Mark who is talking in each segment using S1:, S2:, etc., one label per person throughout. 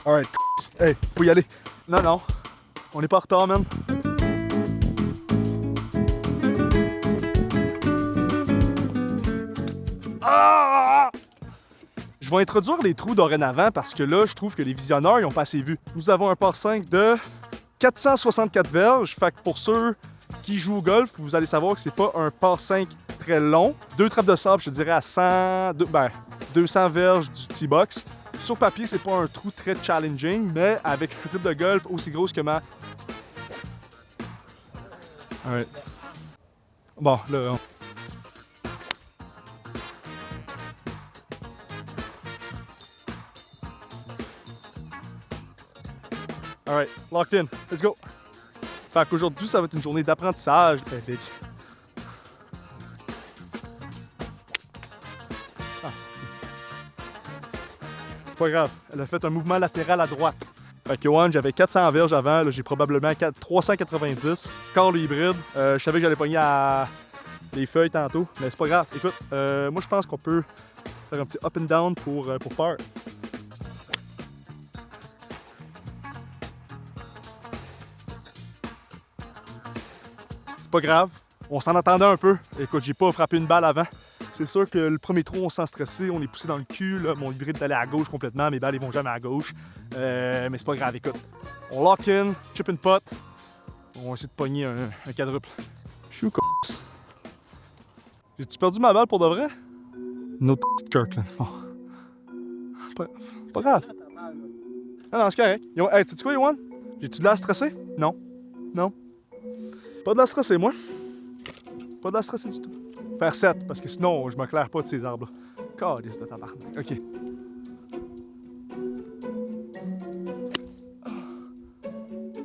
S1: Alright, hey, faut y aller. Non, non, on n'est pas en retard, man. Ah! Je vais introduire les trous dorénavant parce que là, je trouve que les visionneurs, ils ont pas assez vu. Nous avons un par 5 de 464 verges. Fait que pour ceux qui jouent au golf, vous allez savoir que c'est pas un par 5 très long. 2 trappes de sable, je te dirais à 200 verges du T-box. Sur papier, c'est pas un trou très challenging, mais avec une clip de golf aussi grosse que ma... Alright. Bon, là... Alright, locked in. Let's go. Fait qu'aujourd'hui, ça va être une journée d'apprentissage. Hey, bitch. Ah, c'est pas grave. Elle a fait un mouvement latéral à droite. Fait que Johan, j'avais 400 verges avant. Là, j'ai probablement 390. Score le hybride. Je savais que j'allais pogner à les feuilles tantôt. Mais c'est pas grave. Écoute, moi, je pense qu'on peut faire un petit up and down pour par. C'est pas grave. On s'en attendait un peu. Écoute, j'ai pas frappé une balle avant. C'est sûr que le premier trou, on se sent stressé, on est poussé dans le cul. Là. Mon hybride est allé à gauche complètement, mes balles ils vont jamais à gauche. Mais c'est pas grave, écoute. On lock in, chip and putt. On va essayer de pogner un quadruple. Je suis où, c***? J'ai-tu perdu ma balle pour de vrai? Une autre petite Kirkland. Bon. Pas grave. Ah non, c'est correct. Hey, tu sais quoi, Yohan? J'ai-tu de la stressée? Non. Non. Pas de la stressée, moi. Pas de la stressée du tout. Faire 7, parce que sinon, je m'éclaire pas de ces arbres-là. Calice de tabarnak. OK.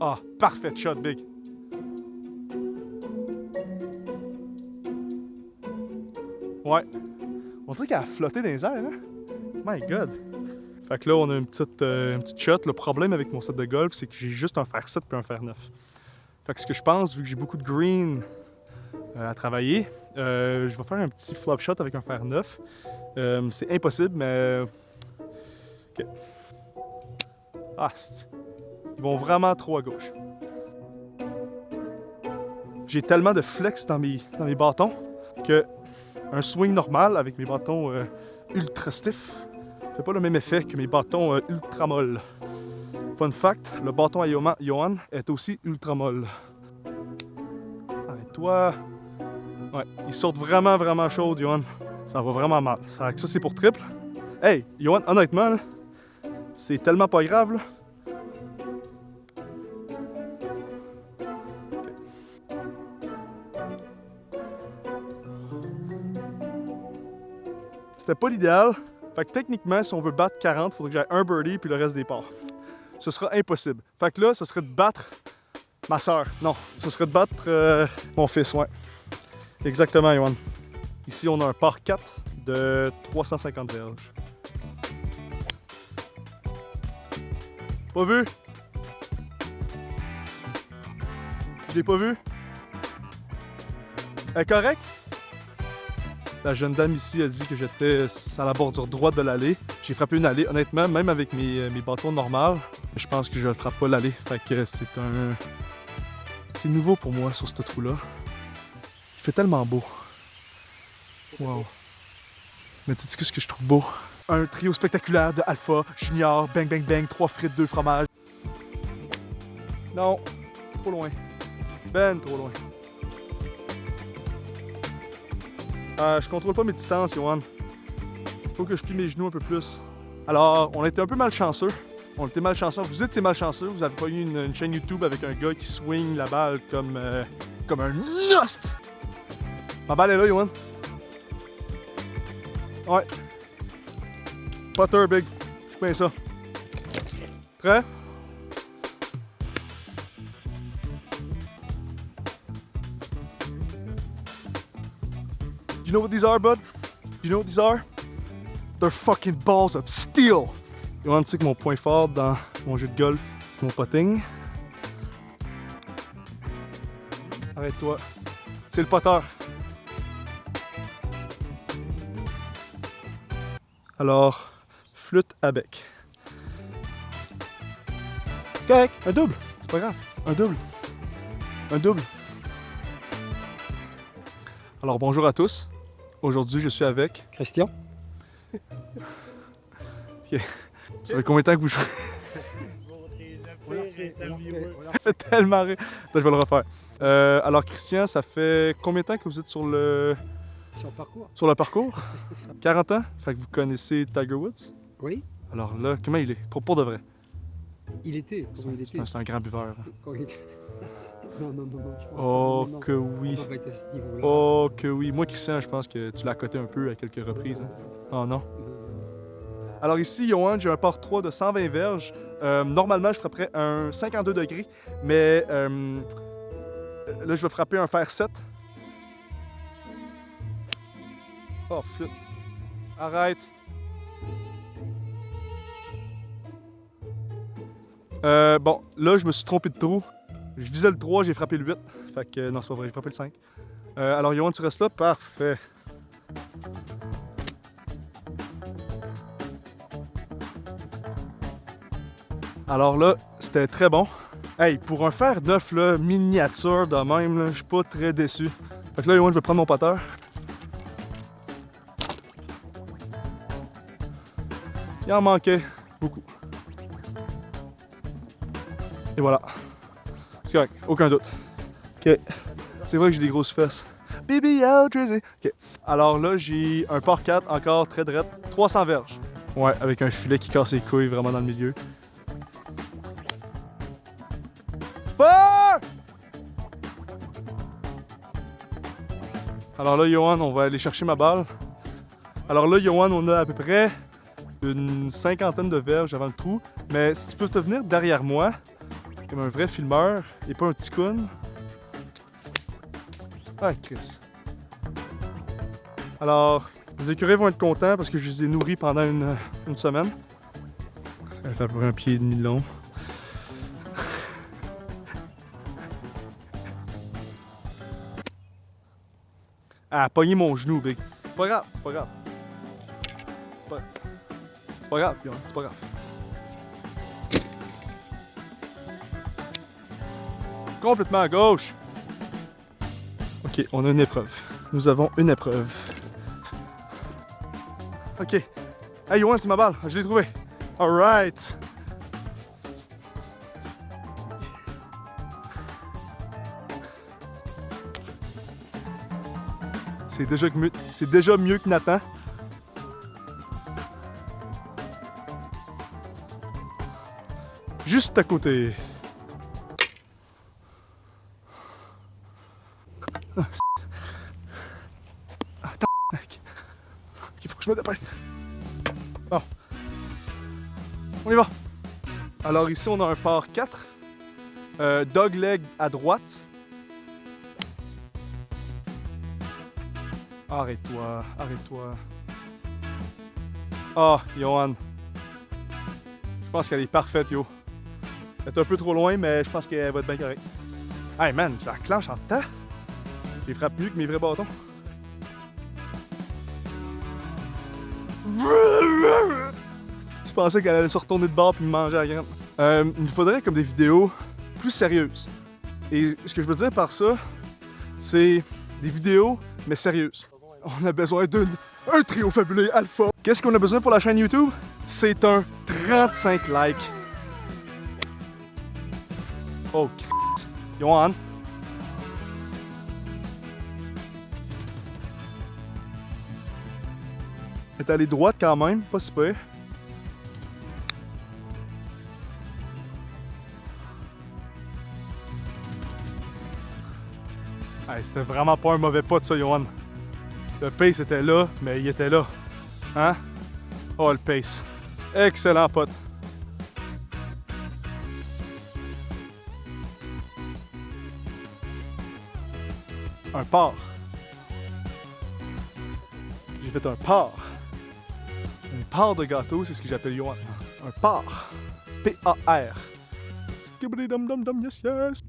S1: Ah, parfait shot, Big. Ouais. On dirait qu'elle a flotté dans les airs, hein? My God. Fait que là, on a une petite shot. Le problème avec mon set de golf, c'est que j'ai juste un fer 7 puis un fer 9. Fait que ce que je pense, vu que j'ai beaucoup de green à travailler, je vais faire un petit flop shot avec un fer 9. C'est impossible, mais... OK. Ah, ils vont vraiment trop à gauche. J'ai tellement de flex dans mes bâtons que un swing normal avec mes bâtons ultra stiff fait pas le même effet que mes bâtons ultra molles. Fun fact, le bâton à Johan est aussi ultra molle. Arrête-toi. Ouais, ils sortent vraiment, vraiment chauds, Johan. Ça va vraiment mal. Ça c'est pour triple. Hey, Johan, honnêtement, là, c'est tellement pas grave, là. C'était pas l'idéal. Fait que techniquement, si on veut battre 40, il faudrait que j'aille un birdie puis le reste des parts. Ce sera impossible. Fait que là, ce serait de battre ma soeur. Non, ce serait de battre mon fils, ouais. Exactement, Johan. Ici, on a un par 4 de 350 verges. Pas vu? Je l'ai pas vu? Elle est correcte? La jeune dame ici a dit que j'étais à la bordure droite de l'allée. J'ai frappé une allée. Honnêtement, même avec mes bâtons normaux, je pense que je ne frappe pas l'allée. Fait que c'est nouveau pour moi sur ce trou-là. Il fait tellement beau. Wow. Mais tu sais ce que je trouve beau? Un trio spectaculaire de Alpha, Junior, Bang Bang Bang, 3 frites, 2 fromages. Non, trop loin. Ben trop loin. Je contrôle pas mes distances, Johan. Faut que je plie mes genoux un peu plus. Alors, on a été un peu malchanceux. On était malchanceux. Vous étiez malchanceux. Vous avez pas eu une chaîne YouTube avec un gars qui swing la balle comme un nost. Ma balle est là, Johan. Ouais. Putter, Big. Je fais ça. Prêt? You know what these are, bud? You know what these are? They're fucking balls of steel! Johan, tu sais que mon point fort dans mon jeu de golf, c'est mon putting. Arrête-toi. C'est le putter. Alors, flûte à bec. C'est correct, un double. C'est pas grave. Un double. Un double. Alors bonjour à tous. Aujourd'hui, je suis avec
S2: Christian.
S1: Ok. Ça fait combien de temps que vous jouez? Ça fait tellement rire. Attends, je vais le refaire. Alors Christian, ça fait combien de temps que vous êtes sur le
S2: Parcours.
S1: sur le parcours? 40 ans? Fait que vous connaissez Tiger Woods?
S2: Oui,
S1: Alors là, comment il est? Pour de vrai.
S2: il était. Comment il était
S1: C'est un grand buveur. Hein.
S2: Quand il était... Non, non, non, non. Je pense
S1: Oh
S2: non,
S1: que oui.
S2: on va pas être à ce niveau-là.
S1: Oh que oui. Moi Christian, je pense que tu l'as coté un peu à quelques reprises. Hein. Oh non. Alors ici, Johan, j'ai un par 3 de 120 verges. Normalement, je frapperais un 52 degrés, mais là, je vais frapper un fer 7. Oh, flûte. Arrête. Bon, là, je me suis trompé de trou. Je visais le 3, j'ai frappé le 8. Fait que non, c'est pas vrai, j'ai frappé le 5. Alors, Johan, tu restes là? Parfait. Alors là, c'était très bon. Hey, pour un fer 9 là, miniature de même, là, je suis pas très déçu. Fait que là, Johan, je vais prendre mon putter. Il en manquait beaucoup. Et voilà. C'est correct, aucun doute. Ok. C'est vrai que j'ai des grosses fesses. Baby out, Drizzy. Ok. Alors là, j'ai un par 4 encore très drette. 300 verges. Ouais, avec un filet qui casse les couilles vraiment dans le milieu. Fire! Alors là, Johan, on va aller chercher ma balle. Alors là, Johan, on a à peu près une cinquantaine de verges avant le trou. Mais si tu peux te venir derrière moi, comme un vrai filmeur, et pas un petit coon. Ah, Chris. Alors, les écureuils vont être contents parce que je les ai nourris pendant une semaine. Elle fait à peu près un pied et demi de long. Ah, pogné mon genou, big. C'est pas grave, c'est pas grave. C'est pas grave, Johan, c'est pas grave. Complètement à gauche. Ok, on a une épreuve. Nous avons une épreuve. Ok. Hey, Johan, c'est ma balle. Je l'ai trouvé. Alright. C'est déjà mieux que Nathan. Juste à côté. Attends. Il faut que je me dépêche. Bon. On y va. Alors ici, on a un par 4. Dogleg à droite. Arrête-toi, arrête-toi. Ah, Johan. Je pense qu'elle est parfaite, yo. Elle est un peu trop loin, mais je pense qu'elle va être bien correcte. Hey man, je la clenche en temps. Je les frappe mieux que mes vrais bâtons. Je pensais qu'elle allait se retourner de bord puis me manger à la graine. Il nous faudrait comme des vidéos plus sérieuses. Et ce que je veux dire par ça, c'est des vidéos, mais sérieuses. On a besoin d'un trio fabuleux alpha. Qu'est-ce qu'on a besoin pour la chaîne YouTube? C'est un 35 likes. Oh, Christ. Johan. Elle est allée droite quand même, pas si pire. Hey, c'était vraiment pas un mauvais putt ça, Johan. Le pace était là, mais il était là. Hein? Oh, le pace. Excellent putt. Un par. J'ai fait un par. Une part de gâteau, c'est ce que j'appelle Johan. Un par. P-A-R. Skibidi dum dum dum, yes yes.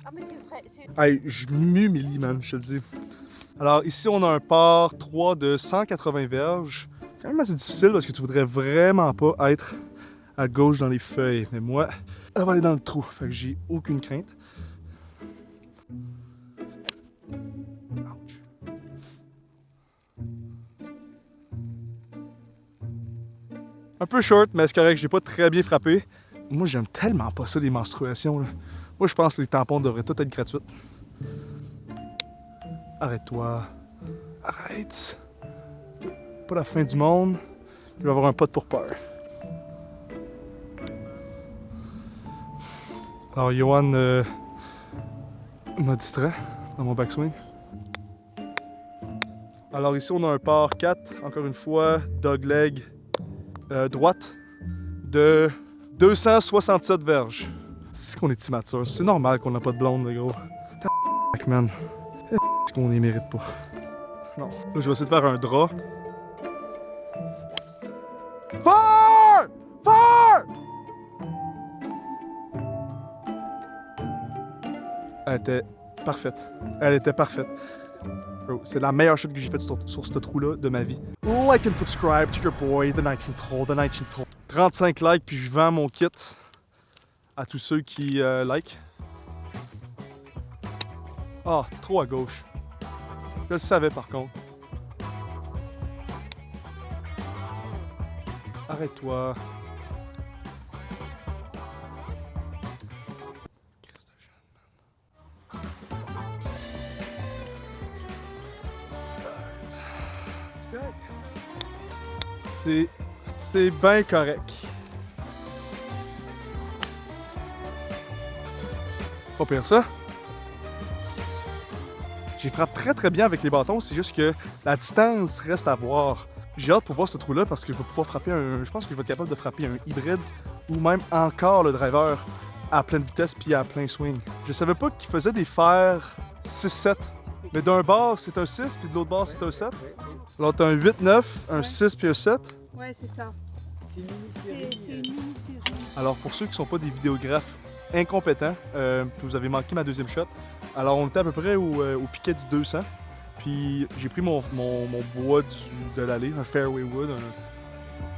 S3: Ah, mais c'est vrai.
S1: Hey, je m'humilie, man, je te le dis. Alors, ici, on a un par 3 de 180 verges. Quand même assez difficile parce que tu voudrais vraiment pas être à gauche dans les feuilles. Mais moi, elle va aller dans le trou. Fait que j'ai aucune crainte. Ouch. Un peu short, mais c'est correct, j'ai pas très bien frappé. Moi, j'aime tellement pas ça, les menstruations. Là. Moi, je pense que les tampons devraient tous être gratuits. Arrête-toi. Arrête. Pas la fin du monde. Il va y avoir un pot pour peur. Alors, Johan m'a distrait dans mon backswing. Alors ici, on a un par 4, encore une fois, dogleg droite de 267 verges. C'est qu'on est immature. C'est normal qu'on n'a pas de blonde, le gros. Tac, man. C'est qu'on les mérite pas. Non. Là, je vais essayer de faire un drap. Fire! Fire! Elle était parfaite. Elle était parfaite. Bro, c'est la meilleure chute que j'ai faite sur ce trou-là de ma vie. Like and subscribe to your boy, The 19th Hole, The 19th Hole. 35 likes, puis je vends mon kit à tous ceux qui like. Ah, trop à gauche. Je le savais par contre. Arrête-toi. C'est bien correct. Pas pire ça. J'y frappe très bien avec les bâtons, c'est juste que la distance reste à voir. J'ai hâte pour voir ce trou-là parce que je vais pouvoir frapper un... Je pense que je vais être capable de frapper un hybride ou même encore le driver à pleine vitesse puis à plein swing. Je savais pas qu'il faisait des fers 6-7. Mais d'un bord, c'est un 6 puis de l'autre bord, c'est un 7. Alors t'as un 8-9, un 6 puis un 7.
S3: Ouais, c'est ça.
S2: C'est une mini-série.
S3: C'est une mini-série.
S1: Alors pour ceux qui sont pas des vidéographes incompétents, vous avez manqué ma deuxième shot. Alors on était à peu près au piquet du 200. Puis j'ai pris mon bois de l'allée, un fairway wood,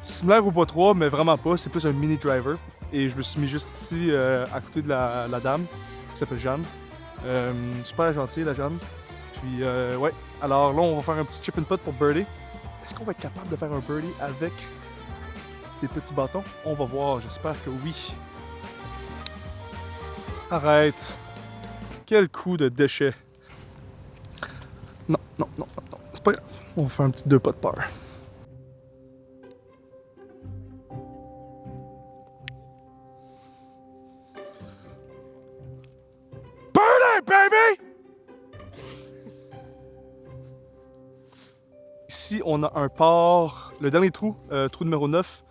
S1: similaire au bois 3, mais vraiment pas, c'est plus un mini driver. Et je me suis mis juste ici à côté de la dame, qui s'appelle Jeanne. Super gentille la Jeanne. Puis ouais, alors là on va faire un petit chip and putt pour birdie. Est-ce qu'on va être capable de faire un birdie avec ces petits bâtons? On va voir, j'espère que oui. Arrête! Quel coup de déchet! Non, c'est pas grave. On va faire un petit 2 pas de peur. Birdie, baby! Ici, on a un par, le dernier trou, trou numéro 9,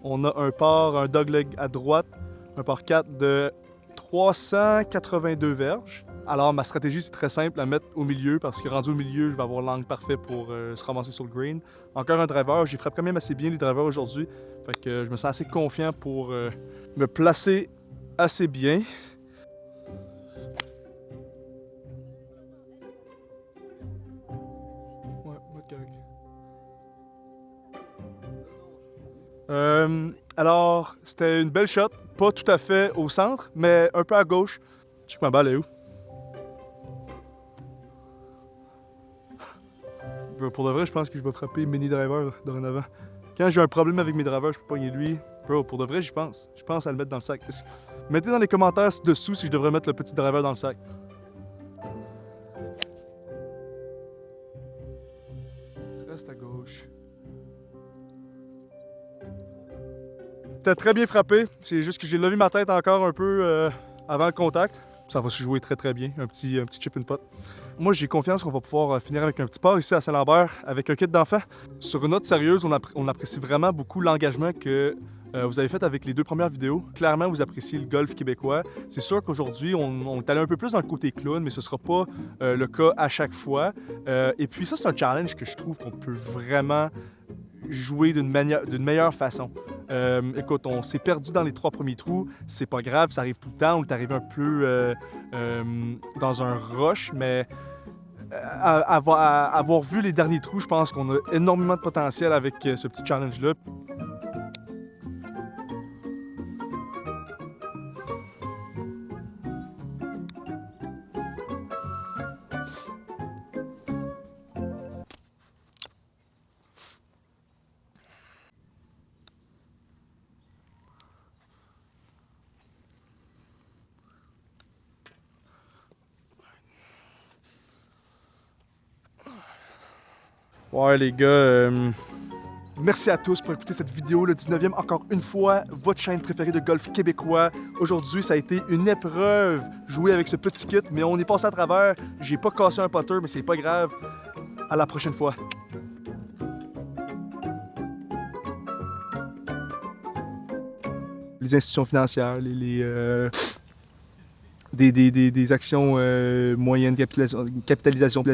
S1: on a un par, un dogleg à droite, un par 4 de 382 verges. Alors, ma stratégie, c'est très simple, la mettre au milieu, parce que rendu au milieu, je vais avoir l'angle parfait pour se ramasser sur le green. Encore un driver, j'y frappe quand même assez bien les drivers aujourd'hui, fait que je me sens assez confiant pour me placer assez bien. Ouais, correct. Alors, c'était une belle shot, pas tout à fait au centre, mais un peu à gauche. Check ma balle est où? Pour de vrai, je pense que je vais frapper mini driver dorénavant. Quand j'ai un problème avec mes drivers, je peux pogner lui. Bro, pour de vrai, j'y pense. Je pense à le mettre dans le sac. Mettez dans les commentaires dessous si je devrais mettre le petit driver dans le sac. Reste à gauche. C'était très bien frappé. C'est juste que j'ai levé ma tête encore un peu avant le contact. Ça va se jouer très bien. Un petit chip and putt. Moi, j'ai confiance qu'on va pouvoir finir avec un petit par ici à Saint-Lambert avec un kit d'enfant. Sur une note sérieuse, on apprécie vraiment beaucoup l'engagement que vous avez fait avec les 2 premières vidéos. Clairement, vous appréciez le golf québécois. C'est sûr qu'aujourd'hui, on est allé un peu plus dans le côté clown, mais ce ne sera pas le cas à chaque fois. Et puis ça, c'est un challenge que je trouve qu'on peut vraiment jouer d'une meilleure façon. Écoute, on s'est perdu dans les 3 premiers trous, c'est pas grave, ça arrive tout le temps, on est arrivé un peu dans un rush, mais avoir vu les derniers trous, je pense qu'on a énormément de potentiel avec ce petit challenge-là. Ouais, les gars, merci à tous pour écouter cette vidéo, le 19e, encore une fois, votre chaîne préférée de golf québécois. Aujourd'hui, ça a été une épreuve, jouer avec ce petit kit, mais on est passé à travers. J'ai pas cassé un putter, mais c'est pas grave. À la prochaine fois. Les institutions financières, des actions moyennes, capitalisation,